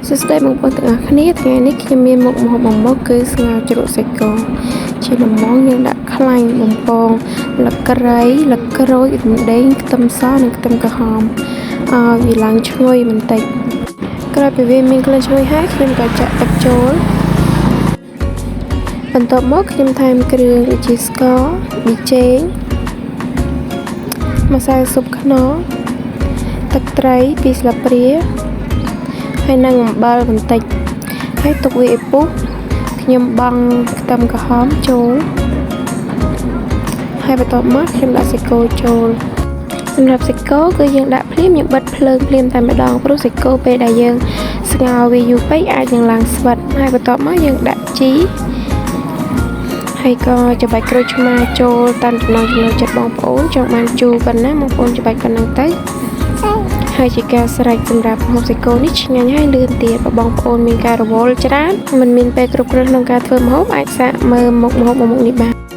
សួស្តីបងប្អូនទាំងអស់គ្នាថ្ងៃនេះខ្ញុំមានមុខម្ហូបមួយមុខគឺស្ងោរជ្រក់សាច់គោជាដំបូងយើងដាក់ខ្លាញ់បំពងលឹកគ្រៃលឹកក្រូចរំដេងខ្ទឹមសនិងខ្ទឹមក្រហមឲ្យវាឡើងឈ្ងុយបន្តិចក្រោយពីវាមានក្លិនឈ្ងុយហើយខ្ញុំក៏ចាក់ទឹកចូលបន្ទាប់មកខ្ញុំថែមគ្រឿងដូចជាស្ករប៊ីចេងម្សៅស៊ុបខ្នុរទឹកត្រី2ស្លាបព្រាហើយនឹងអំបិលបន្តិចហើយទុកវាឲ្យពុះខ្ញុំបង់ខ្ទឹមក្រហមចូលហើយបន្ទាប់មកខ្ញុំដាក់សាច់គោចូលសម្រាប់សាច់គោគឺយើងដាក់ភ្លាមយើងបិទភ្លើងភ្លាមតែម្ដងព្រោះសាច់គោពេលដែលយើងស្ងោរវាយូរពេកអាចនឹងឡើងស្វិតហើយបន្ទាប់មកយើងដាក់ជីហើយក៏ច្របាច់ក្រូចឆ្មាចូលតាមចំណង់ចំណូលចិត្តបងប្អូនចង់បានជូរប៉ុណ្ណាបងប្អូនច្របាច់ប៉ុណ្ណឹងទៅហើយជាការស្រេចសម្រាប់ម្ហូបសាច់គោនេះឆ្ងាញ់ហើយលឿនទៀតបងប្អូនមានការរវល់ច្រើនមិនមានពេលគ្រប់គ្រាន់ក្នុងការធ្វើម្ហូបអាចសាកមើលមុខម្ហូបមួយមុខនេះបាន